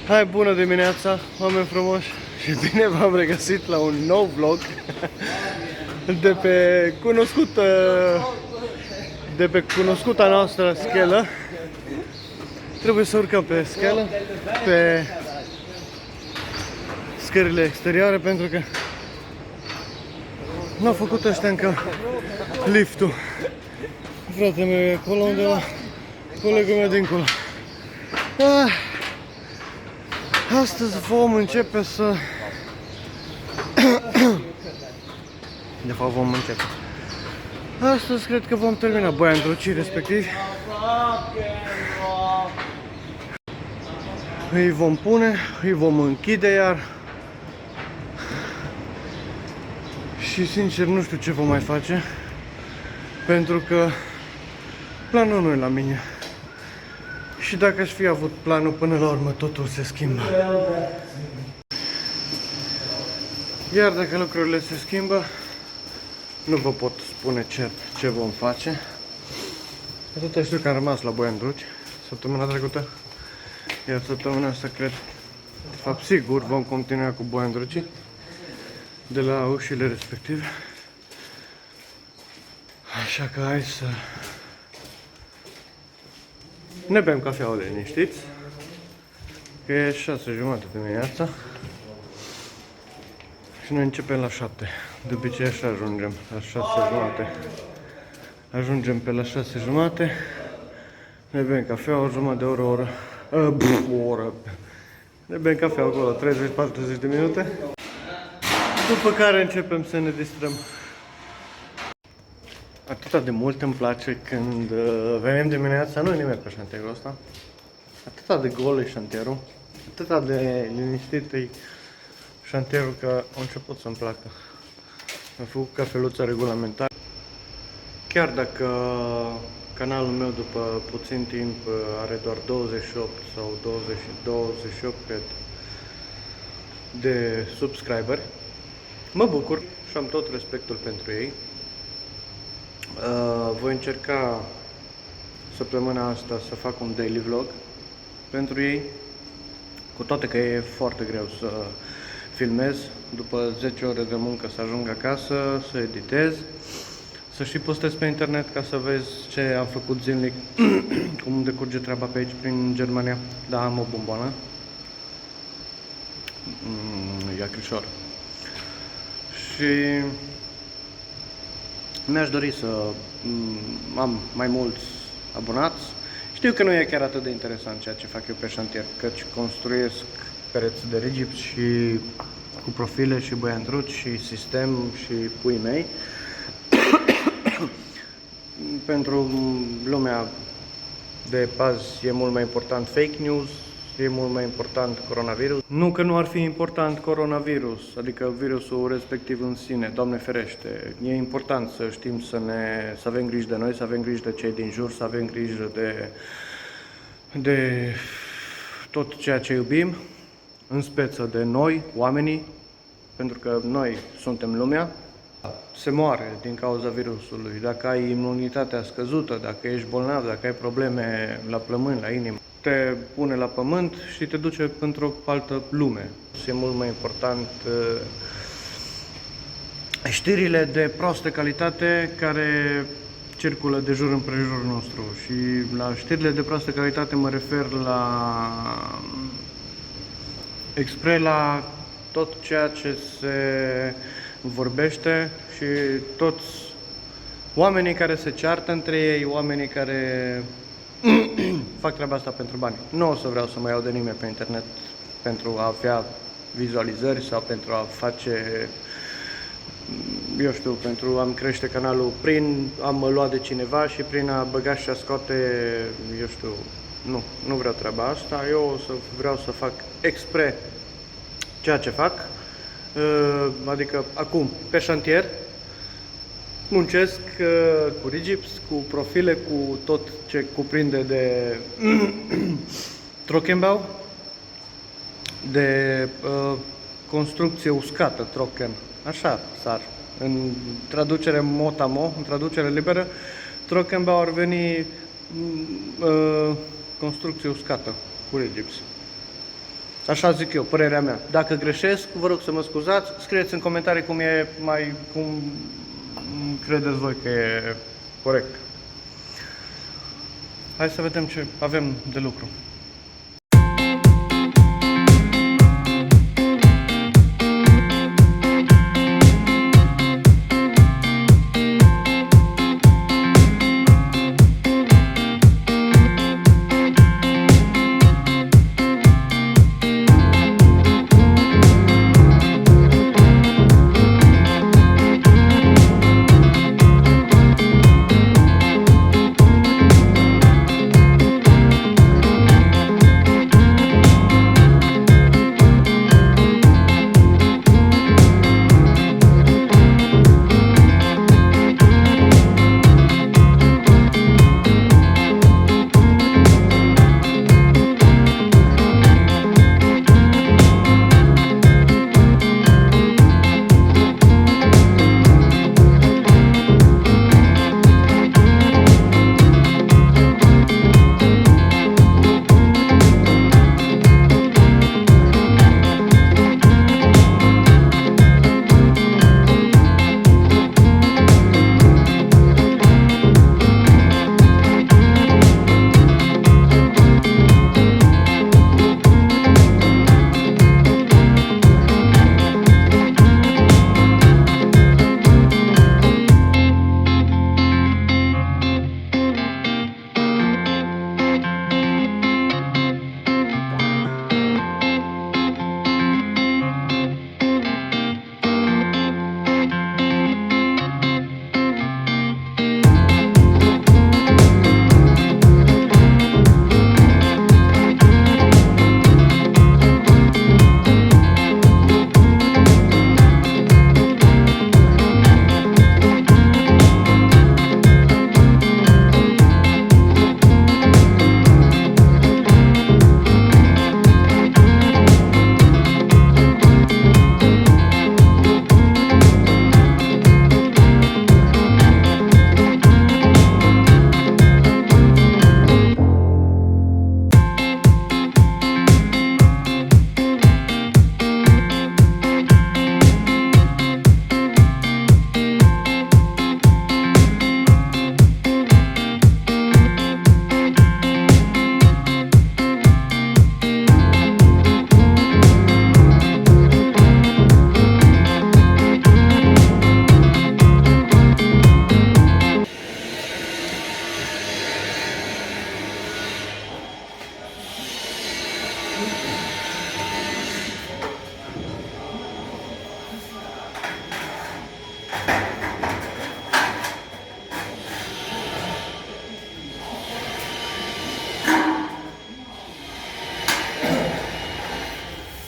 Hai, bună dimineața, oameni frumoși, și bine v-am regăsit la un nou vlog de pe cunoscuta noastră schelă. Trebuie să urcăm pe schelă, pe scările exterioare, pentru că n-au făcut ăștia încă liftul. Fratele meu e acolo, undeva, colegul meu dincolo. Astăzi vom începe să... De fapt vom începe. Astăzi cred că vom termina Boia Ndrucii, respectiv. Îi vom pune, îi vom închide iar. Și sincer nu știu ce vom mai face, pentru că planul nu e la mine. Și dacă aș fi avut planul, până la urmă totul se schimbă. Iar dacă lucrurile se schimbă, nu vă pot spune ce vom face. Atâta știu că am rămas la Boia Ndrucii săptămâna trecută. Iar săptămâna asta cred, de fapt sigur, vom continua cu Boia Ndrucii de la ușile respective. Așa că hai să ne bem cafeaua liniștiți, că e 6:30 dimineața și noi începem la 7. De obicei așa ajungem, la 6:30. Ajungem pe la 6:30, ne bem cafeaua, o jumătate de oră, o oră. Ne bem cafeaua acolo, 30-40 de minute, după care începem să ne distrăm. Atâta de mult îmi place când venim dimineața, nu e nimeni pe șantierul ăsta. Atâta de gol e șantierul, atâta de liniștit e șantierul, că a început să-mi placă. Am făcut cafeluța regulamentară. Chiar dacă canalul meu după puțin timp are doar 28 sau 28, cred, de subscriberi, mă bucur și am tot respectul pentru ei. Voi încerca săptămâna asta să fac un daily vlog pentru ei, cu toate că e foarte greu să filmez, după 10 ore de muncă să ajung acasă, să editez, să și postez pe internet ca să vezi ce am făcut zilnic, cum decurge treaba pe aici prin Germania. Da, am o bomboană, iacrișor. Și mi-aș dori să am mai mulți abonați. Știu că nu e chiar atât de interesant ceea ce fac eu pe șantier, căci construiesc pereți de rigips și cu profile și Boia Ndrucii și sistem și puii mei. Pentru lumea de azi e mult mai important fake news, e mult mai important coronavirus. Nu că nu ar fi important coronavirus, adică virusul respectiv în sine, Doamne ferește. E important să știm să avem grijă de noi, să avem grijă de cei din jur, să avem grijă de tot ceea ce iubim, în speță de noi, oamenii, pentru că noi suntem lumea. Se moare din cauza virusului, dacă ai imunitatea scăzută, dacă ești bolnav, dacă ai probleme la plămâni, la inimă, te pune la pământ și te duce într-o altă lume. E mult mai important știrile de proastă calitate care circulă de jur împrejurul nostru. Și la știrile de proastă calitate mă refer la tot ceea ce se vorbește și toți oamenii care se ceartă între ei, oamenii care fac treaba asta pentru bani. Nu o să vreau să mă iau de nimeni pe internet pentru a avea vizualizări sau pentru a face, eu știu, pentru a-mi crește canalul prin a mă lua de cineva și prin a băga și a scoate, eu știu, nu vreau treaba asta. Eu vreau să fac expre ceea ce fac, adică acum pe șantier muncesc cu rigips, cu profile, cu tot ce cuprinde de Trockenbau, de construcție uscată, Trocken, așa s-ar, în traducere mot-a-mot, în traducere liberă, Trockenbau ar veni construcție uscată cu rigips. Așa zic eu, părerea mea. Dacă greșesc, vă rog să mă scuzați, scrieți în comentarii cum credeți voi că e corect. Hai să vedem ce avem de lucru.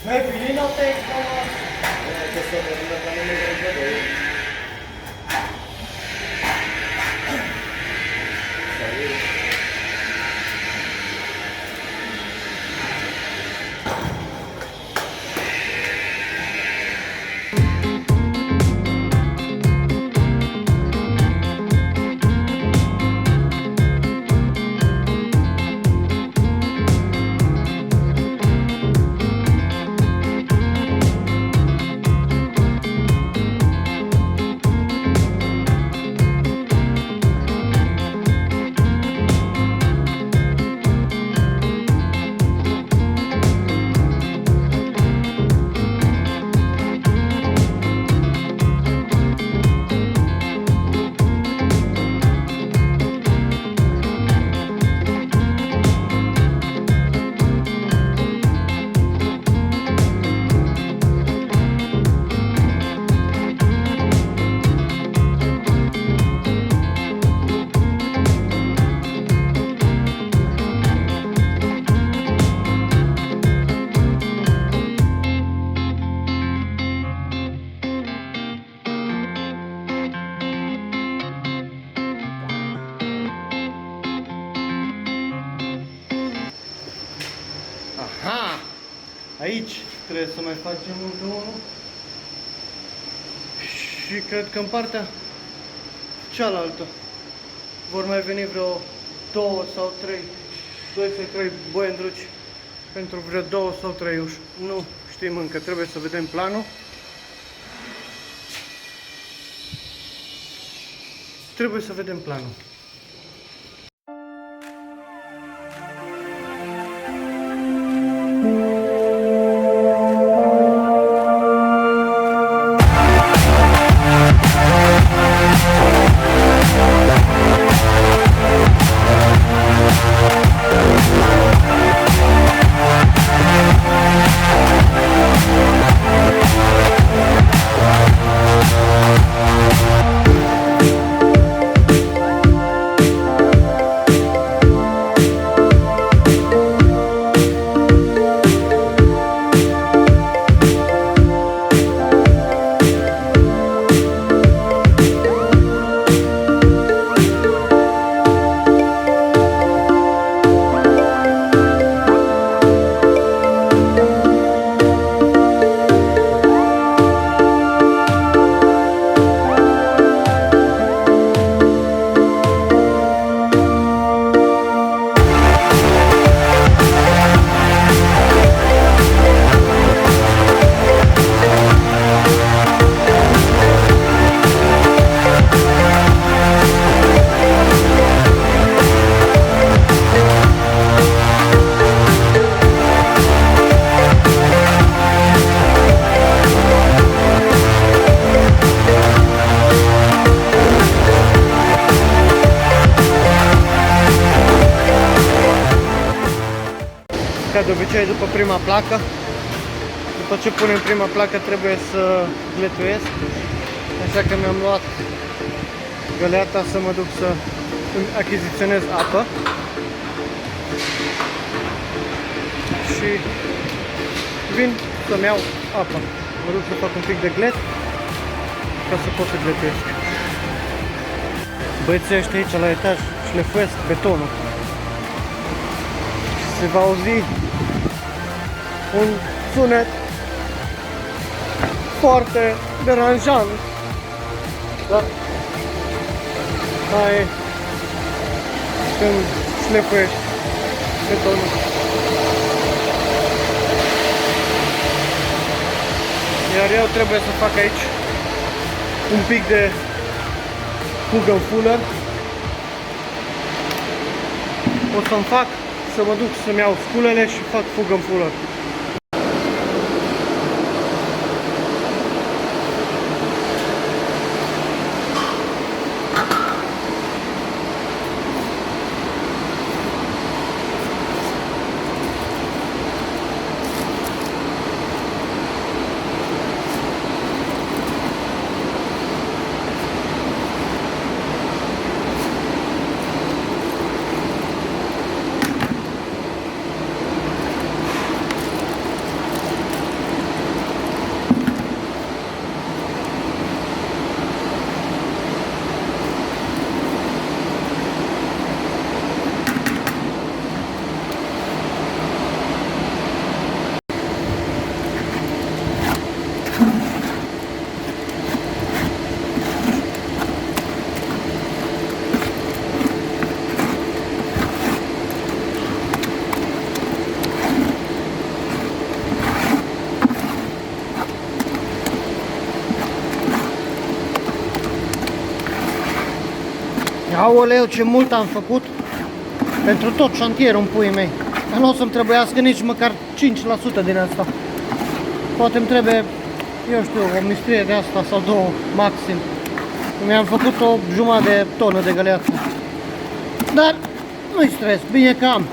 Mai bine não tem como. É, que essa menina tá no meio dele. Aha! Aici trebuie să mai facem încă unul. Și cred că în partea cealaltă vor mai veni vreo 2 sau 3 boi îndruci pentru vreo 2 sau 3 uși. Nu știm încă, trebuie să vedem planul. Trebuie să vedem planul. Ca de obicei, după prima placă, după ce punem prima placă, trebuie să gletuiesc. Așa că mi-am luat găleata să mă duc să îmi achiziționez apă. Și vin să-mi iau apă. Mă duc să fac un pic de glet ca să pot să gletuiesc. Băieții ăștia aici la etaj șlefuiesc betonul. Se va auzi un sunet foarte deranjant. Da? Aia e când șlefuiești betonul. Iar eu trebuie să fac aici un pic de fugă în fuller. O să-mi fac să mă duc să-mi iau sculele și fac fugă în fuller. Aoleu, ce mult am făcut pentru tot șantierul în puii mei. Nu o să-mi trebuiască nici măcar 5% din asta. Poate îmi trebuie, eu știu, o mistrie de asta sau 2 maxim. Mi-am făcut o jumătate de tonă de găleață. Dar nu-i stres, bine că am,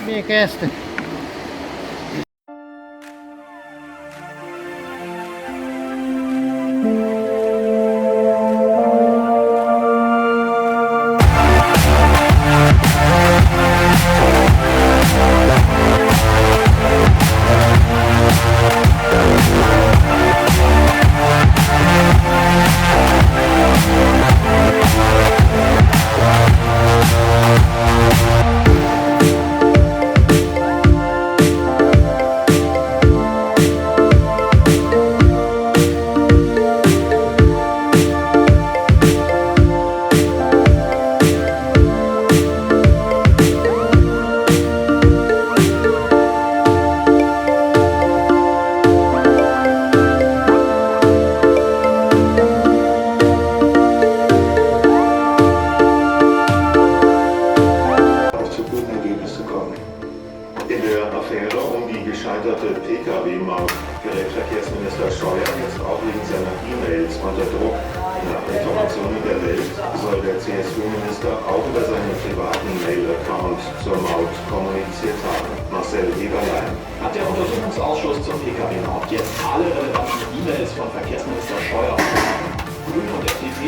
bine că este. Die gescheiterte Pkw-Maut gerät Verkehrsminister Scheuer jetzt auch wegen seiner E-Mails unter Druck. Nach Informationen der Welt soll der CSU-Minister auch über seinen privaten Mail-Account zur Maut kommuniziert haben. Marcel Eberlein. Hat der Untersuchungsausschuss zur Pkw-Maut jetzt alle relevanten E-Mails von Verkehrsminister Scheuer, Grüne und FDP?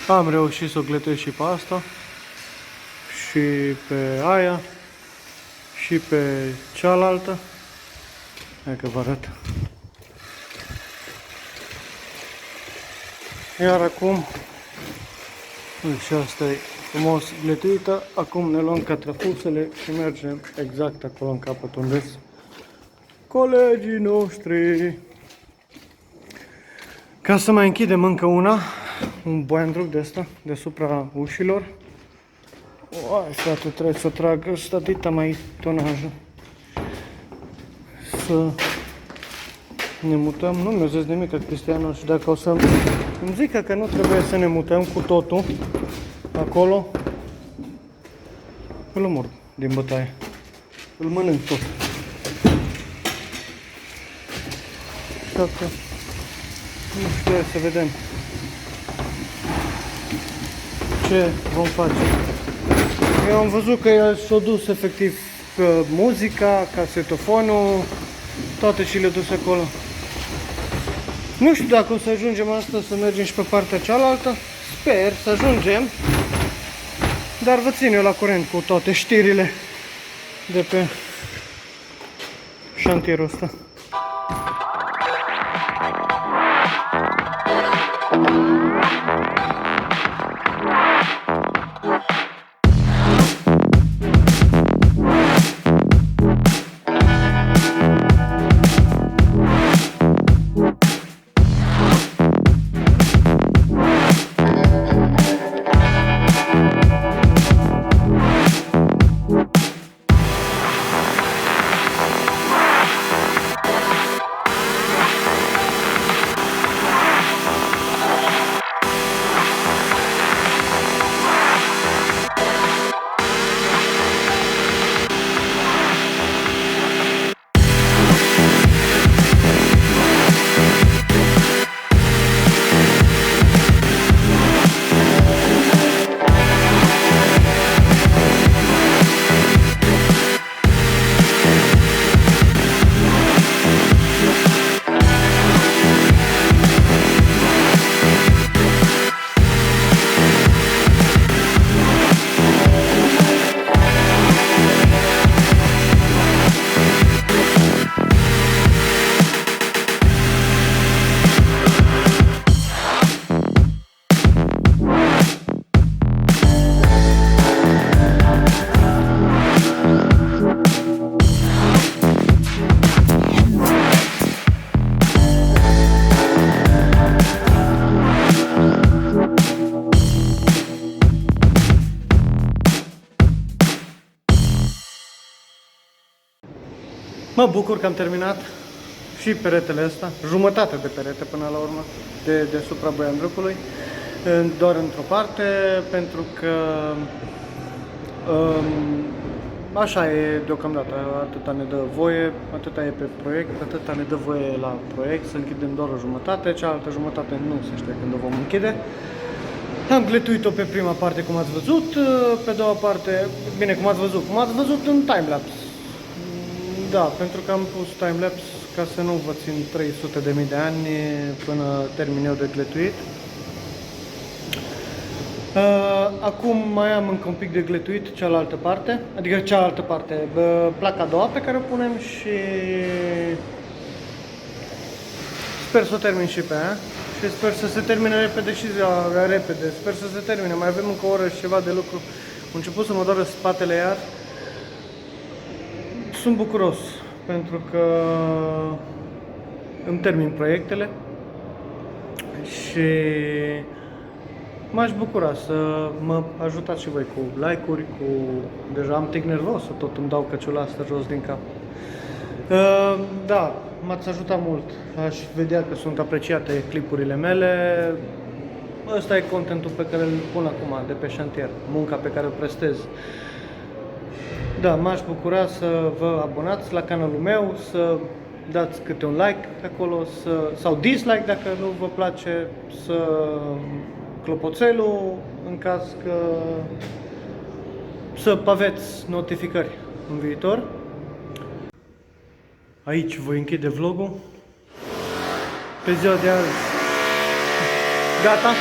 Am reușit să o gletesc și pe asta, și pe aia, și pe cealaltă. Hai că vă arăt. Iar acum, și asta e frumos gletuită. Acum ne luăm catrafusele și mergem exact acolo în capăt unde sunt colegii noștri. Ca să mai închidem încă una, un boiandruc de asta deasupra ușilor. Uai, frate, trebuie să trag ăsta dita mai tonajul. Să ne mutăm. Nu mi-a zis nimic Cristiano și dacă o să îmi zică că nu trebuie să ne mutăm cu totul acolo, îl omor din bătaie. Îl mănânc tot. Așa că nu știu, să vedem ce vom face. Eu am văzut că el și-a dus efectiv muzica, casetofonul, toate și le-a dus acolo. Nu știu dacă o să ajungem astăzi să mergem și pe partea cealaltă. Sper să ajungem, dar vă țin eu la curent cu toate știrile de pe șantierul ăsta. Mă bucur că am terminat și peretele ăsta, jumătate de perete până la urmă, de deasupra boiandrucului, doar într-o parte, pentru că așa e deocamdată, atâta ne dă voie, atâta e pe proiect, atâta ne dă voie la proiect, să închidem doar o jumătate, cealaltă jumătate nu se știe când o vom închide. Am gletuit-o pe prima parte cum ați văzut, pe doua parte, bine cum ați văzut în timelapse. Da, pentru că am pus timelapse ca să nu vă țin 300.000 de ani până termin eu de gletuit. Acum mai am încă un pic de gletuit cealaltă parte, adică cealaltă parte, placa a doua pe care o punem și sper să o termin și pe aia și sper să se termine repede și ziua, repede, sper să se termine, mai avem încă o oră și ceva de lucru, am început să mă doară spatele iar, sunt bucuros pentru că îmi termin proiectele și m-aș bucura să mă ajutați și voi cu like-uri, cu... Deja am tic nervos, tot îmi dau căciula asta jos din cap. Da, m-ați ajutat mult. Aș vedea că sunt apreciate clipurile mele. Ăsta e contentul pe care îl pun acum de pe șantier, munca pe care o prestez. Da, m-aș bucura să vă abonați la canalul meu, să dați câte un like acolo, sau dislike dacă nu vă place, să clopoțelul în caz că să aveți notificări în viitor. Aici voi închide vlogul pe ziua de azi. Gata?